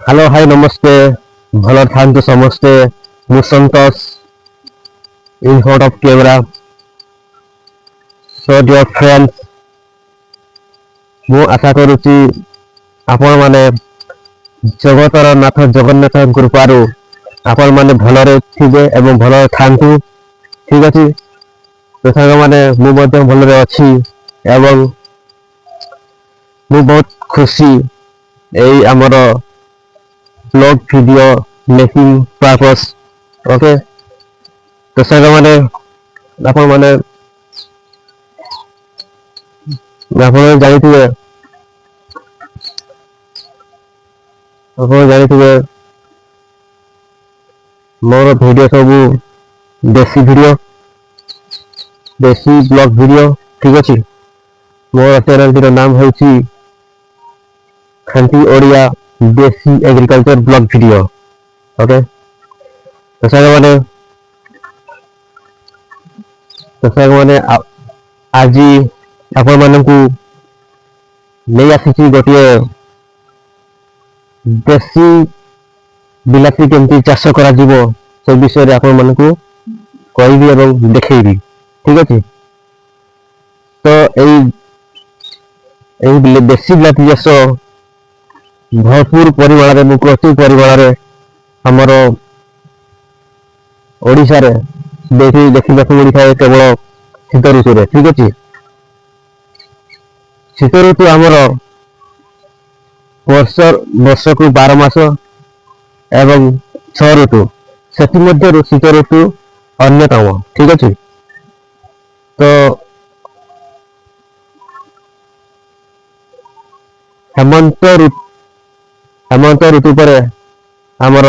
Hello hi नमस्ते भल था समस्ते मु Santosh in front of camera so dear friends मु आशा करुच्ची आपण माने जगतर नाथ जगन्नाथ कृपारू आपण माने भलरे थिबे एवं भल थांतु ठीक अछि तो सांग माने मु मध्य भलरे अछि एवं मु बहुत खुशी एई हमर blog video making purpose okay तो सांग माने आपण माने जानिथिबे मोर वीडियो सब देसी ब्लॉग वीडियो ठीक अछि मोर चैनल टीर नाम होछि खांटी ओडिया देसी एग्रीकल्चर ब्लॉग वीडियो ओके तो सांग माने आज आपण मानकू नहीं आसी गोटे देसी बिलाती केमती चाष करा जीवो से विषय आपण मानकू कहबी एवं देखैबी ठीक अछि तो एई देसी बिलाती चाष भरपूर परिमाण में प्रचुर परिमाण हमर ओडिशा रे देखा मिलता है केवल शीत ऋतु रे ठीक अछि शीत ऋतु आमर वर्ष को 12 मास एवं 6 ऋतु से शीत ऋतु अन्यतम ठीक अछि तो हेमंत ऋतु पर आमर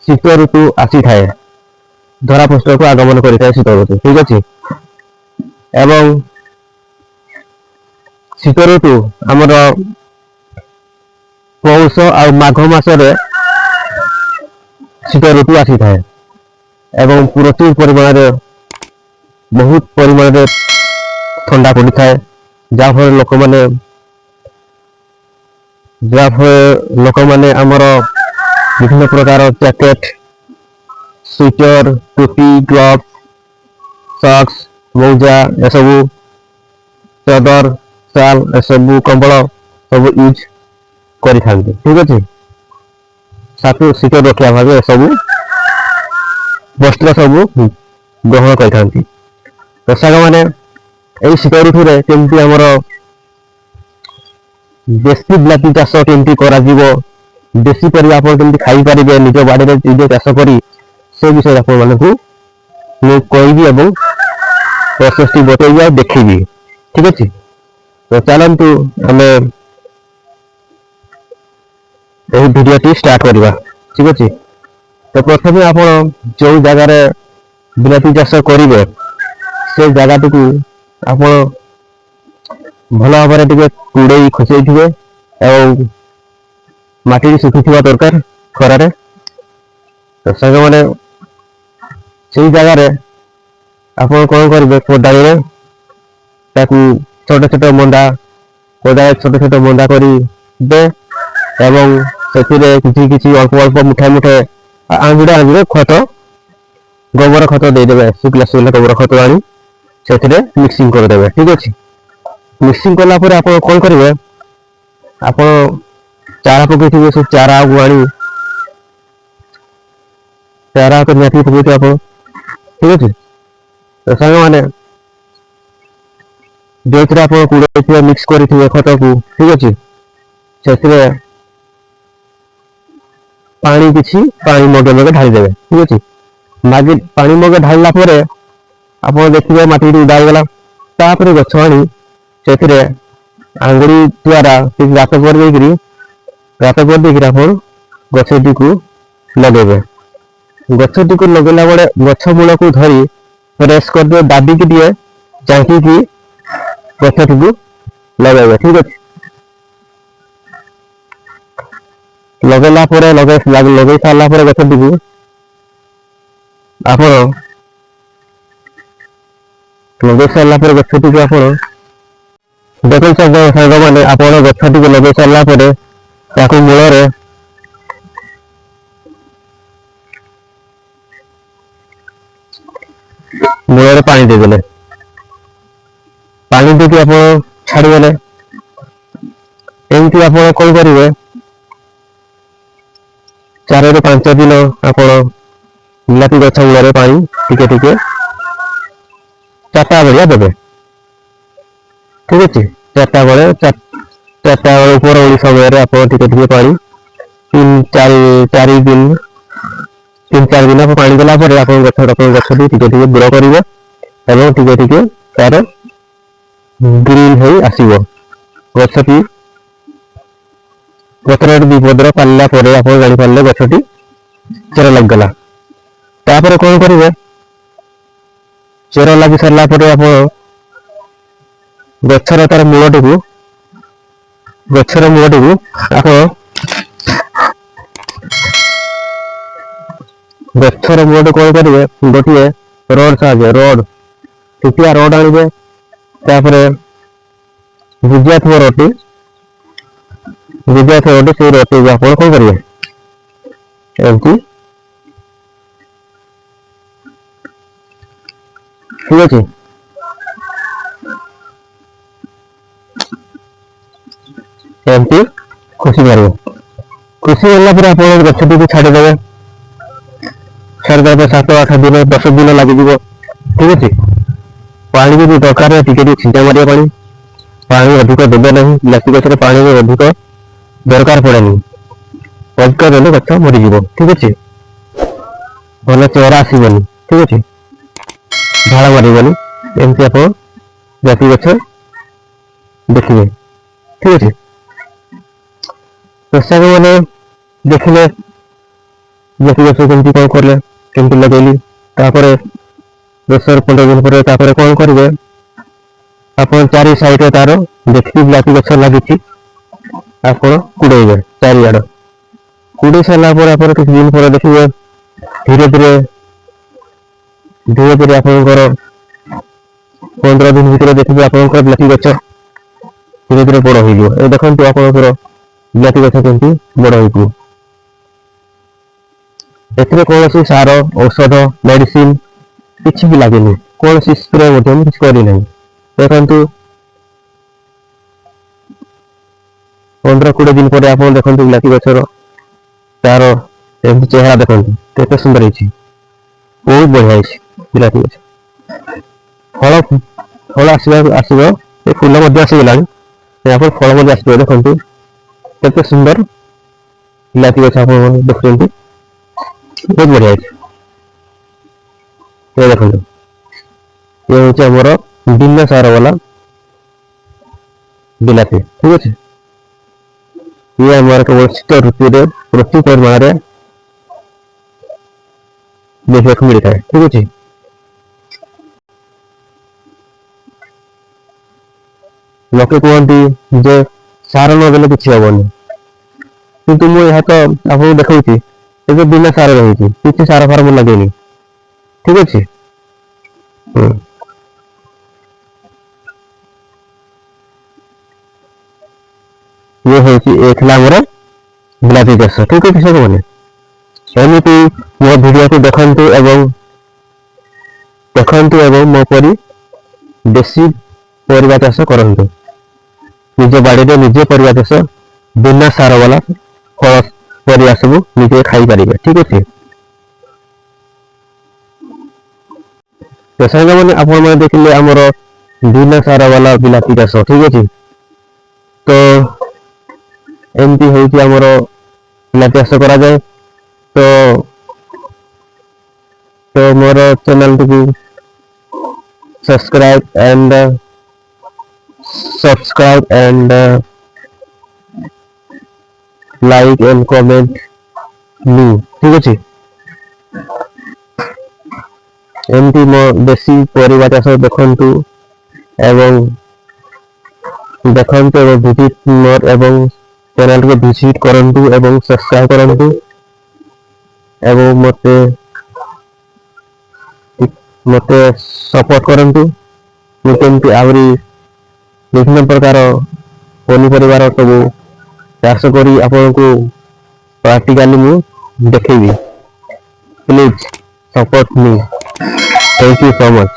शीत ऋतु आसी थाए धरा पृष्ठ को आगमन करिଥାଏ शीत ऋतु ठीक अछि एवं शीत ऋतु आमर पौष और माघ मासरे शीत ऋतु आसी थाए एवं प्रचुर परिमाण बहुत परिमाण ठंडा पड़ी थाए जाफल लोक माने आमर विभिन्न प्रकार जैकेट स्वेटर टोपी ग्लव सॉक्स मौजा एसबू चादर शाल एसबू कंबल सब यूज करि थांती ठीक अछि साथु शीत रक्षा भागे एसबू वस्त्र सब ग्रहण करि थांती तो साग माने एई शीत ऋतु रे केमती हमर देसी बिलाती चाष केमती करा जीवो देसी परिबा आपण केमती खाई परिबे निज बाड़ी रे निज चाष करी से विषय आपण मानकू मु कहबी एवं प्रोसेस टी बतैबी देखिबी ठीक अछि तो चलंतु हमें एही वीडियो टी स्टार्ट करबा ठीक अछि तो प्रथमे आपण जो जगह रे बिलाती चाष करिवे से जगह टी आपण भल भाव टे कूड़े खोसई थे और माटी सुखुवा दरकार खरारे तो सांग मैंने से जगार आप कौन करेंगे कोदाड़ी छोट छोट मंडा कोदाड़ी छोट छोट मंडा कर किसी अल्प अल्प मुठे मुठे आंजुड़े आंजुड़े खत गोबर खत देदेवे शुक्ला शुक्ला गोबर खत आनी से मिक्सिंग करदे ठीक अच्छे मिक्सिंग कला पर आप कौन करेंगे आप चारा पकई सब चारा को आनी चारा तो निहाती पकई आप ठीक अच्छे तो सांग मैंने जो थे आप कूड़े मिक्स करेंगे खत को ठीक अच्छे से पानी किसी पानी मगे मगे ढालीदे ठीक अच्छे मागे पानी मगे ढाला आप देखिए मटी उड़ागला तापर गछ आनी से आंगुड़ी द्वारा गात कर आप गछटी को लगे गछटी को लगेला बेले गछ मूल को धरी प्रेस करदे दाबिकी दिए चांकी गछटी को लगे ठीक अच्छे लगेला लगे सारा गछटी को आप लगे सारा गछटी को आप देख सांग मैंने आप गछटी लगे सारापर मूल ମୂଳରେ ପାଣି ଦେଇଦେଲେ, ପାଣି ଦେଇକି ଆପଣ ଛାଡ଼ିଦେଲେ। ଏମିତି ଆପଣ କଣ କରିବେ, 4 ରୁ 5 ଦିନ ଆପଣ ବିଲାତି ଗଛ ମୂଳରେ ପାଣି ଟିକେ ଟିକେ 4ଟା ବେଳିଆ ଦେବେ। ଠିକ ଅଛି, 4ଟା ବେଳେ ଉପର ଓଳି ସମୟରେ ଆପଣ ଟିକେ ଟିକେ ପାଣି 3-4 ଦିନ 3-4 ଦିନ ପାଣି ଦେଲା ପରେ ଆପଣ ଗଛଟି ଟିକେ ଟିକେ ବଡ଼ କରିବେ ଏବଂ ଟିକେ ଟିକେ ତାର ଗ୍ରୀନ୍ ହେଇ ଆସିବ। ଗଛଟି ପତ୍ରରେ ବିପତ୍ର ପାରିଲା ପରେ ଆପଣ ଜାଣିପାରିଲେ ଗଛଟି ଚେର ଲାଗିଗଲା। ତାପରେ କଣ କରିବେ, ଚେର ଲାଗି ସାରିଲା ପରେ ଆପଣ ଗଛର ମୂଳଟିକୁ ଆପଣ ଗଛର ମୂଳଟି କଣ କରିବେ, ଗୋଟିଏ ଛୋଟିଆ ରଡ୍ ଆଣିବେ। ତାପରେ ଭୁଜିଆ ଥିବ ରଡ୍ଟି, ସେଇ ରଡ୍ଟିକୁ ଆପଣ କଣ କରିବେ, ଏମିତି ଠିକ ଅଛି, ଏମିତି ଖୁସି ପାରିବେ। ଖୁସି ହେଲା ପରେ ଆପଣ ଗଛଟିକୁ ଛାଡ଼ିଦେବେ। 7-8 ଦିନ 10 ଦିନ ଲାଗିଯିବ। ଠିକ ଅଛି, ପାଣି ଯଦି ଦରକାର ଟିକେ ଟିକେ ଛିଞ୍ଚା ମାରିବା। ପାଣି ଅଧିକ ଦେବେ ନାହିଁ, ବିଲାତି ଗଛରେ ପାଣି ଅଧିକ ଦରକାର ପଡ଼େନି, ଅଧିକ ଦେଲେ ଗଛ ମରିଯିବ। ଠିକ ଅଛି, ଭଲ ଚେର ଆସିବନି। ଠିକ ଅଛି, ଝାଳ ମାରିବନି। ଏମିତି ଆପଣ ବିଲାତି ଗଛ ଦେଖିବେ। ଠିକ ଅଛି, କୃଷକ ମାନେ ଦେଖିଲେ ବିଲାତି ଗଛ କେମିତି କଣ କଲେ, କେମିତି ଲଗେଇଲି। ତାପରେ 10-15 ଦିନ ପରେ ତାପରେ କଣ କରିବେ, ଆପଣ 4 ସାଇଡରେ ତାର ଦେଖିକି ବିଲାତି ଗଛ ଲାଗିଛି ଆପଣ କୁଡେଇବେ। ଚାରିଆଡ କୁଡେଇ ସାରିଲା ପରେ ଆପଣ କିଛି ଦିନ ପରେ ଦେଖିବେ ଧୀରେ ଧୀରେ ଆପଣଙ୍କର 15 ଦିନ ଭିତରେ ଦେଖିବେ ଆପଣଙ୍କର ବିଲାତି ଗଛ ଧୀରେ ଧୀରେ ବଡ ହେଇଯିବ। ଏ ଦେଖନ୍ତୁ ଆପଣଙ୍କର ବିଲାତି ଗଛ କେମିତି ବଡ ହେଇଯିବ। ଏଥିରେ କୌଣସି ସାର, ଔଷଧ, ମେଡିସିନ କିଛି ବି ଲାଗେନି, କୌଣସି ସ୍ପ୍ରେ ମଧ୍ୟ ମୁଁ କିଛି କରିନାହିଁ। ଦେଖନ୍ତୁ 15-20 ଦିନ ପରେ ଆପଣ ଦେଖନ୍ତୁ ବିଲାତି ଗଛର ତାର ଏମିତି ଚେହେରା ଦେଖନ୍ତୁ, କେତେ ସୁନ୍ଦର ହେଇଛି, ବହୁତ ବଢିଆ ହେଇଛି ବିଲାତି ଗଛ। ଫଳ ଆସିବ, ଏ ଫୁଲ ମଧ୍ୟ ଆସିଗଲାଣି, ଆପଣ ଫଳ ମଧ୍ୟ ଆସିବ। ଦେଖନ୍ତୁ କେତେ ସୁନ୍ଦର ବିଲାତି ଗଛ ଆପଣ ଦେଖୁଛନ୍ତି, ବହୁତ ବଢିଆ ହେଇଛି। ଏ ଦେଖନ୍ତୁ, ଏ ହଉଛି ଆମର ବିନା ସାର ବାଲା ବିଲାତି। ଠିକ ଅଛି, ଇଏ ଆମର କେବଳ ଶୀତ ଋତୁରେ ପ୍ରଚୁର ପରିମାଣରେ ଦେଖିବାକୁ ମିଳିଥାଏ। ଠିକ ଅଛି, ଲୋକେ କୁହନ୍ତି ଯେ ସାର ନ ଦେଲେ କିଛି ହବନି, କିନ୍ତୁ ମୁଁ ଏହା ତ ଆପଣଙ୍କୁ ଦେଖାଉଛି ଏବେ ବିନା ସାର ରହିଛି, କିଛି ସାର ଫାର ମୁଁ ଲଗେଇନି। ଠିକ ଅଛି, ଇଏ ହେଉଛି ଥିଲା ଆମର ବିଲାତି ଚାଷ। ଠିକ ଅଛି ସାଙ୍ଗମାନେ, ଏମିତି ମୋ ଭିଡ଼ିଓକୁ ଦେଖନ୍ତୁ ଏବଂ ମୋ ପରି ଦେଶୀ ପରିବା ଚାଷ କରନ୍ତୁ। ନିଜ ବାଡ଼ିରେ ନିଜେ ପରିବା ଚାଷ ବିନା ସାର ବାଲା ଫଳ ପରିବା ସବୁ ନିଜେ ଖାଇପାରିବେ। ଠିକ ଅଛି, ତ ସାଙ୍ଗମାନେ ଆପଣମାନେ ଦେଖିଲେ ଆମର ବିନା ସାର ବାଲା ବିଲାତି ଚାଷ। ଠିକ ଅଛି, ତ ଏମିତି ହେଉଛି ଆମର ବିଲାତି ଚାଷ କରାଯାଏ। ତ ମୋର ଚ୍ୟାନେଲଟିକୁ subscribe and like and comment me। ଠିକ ଅଛି, ଏମିତି ମୋ ଦେଶୀ ପରିବା ଚାଷ ଦେଖନ୍ତୁ ଏବଂ ଭିଜିଟ୍ ମୋର ଏବଂ ଚ୍ୟାନେଲକୁ ଭିଜିଟ୍ କରନ୍ତୁ ଏବଂ ସବସ୍କ୍ରାଇବ କରନ୍ତୁ ଏବଂ ମୋତେ ସପୋର୍ଟ କରନ୍ତୁ। ମୁଁ କେମିତି ଆହୁରି ବିଭିନ୍ନ ପ୍ରକାର ପନିପରିବାର ସବୁ ଚାଷ କରି ଆପଣଙ୍କୁ ପ୍ରାକ୍ଟିକାଲି ମୁଁ ଦେଖେଇବି। Please support me. Thank you so much.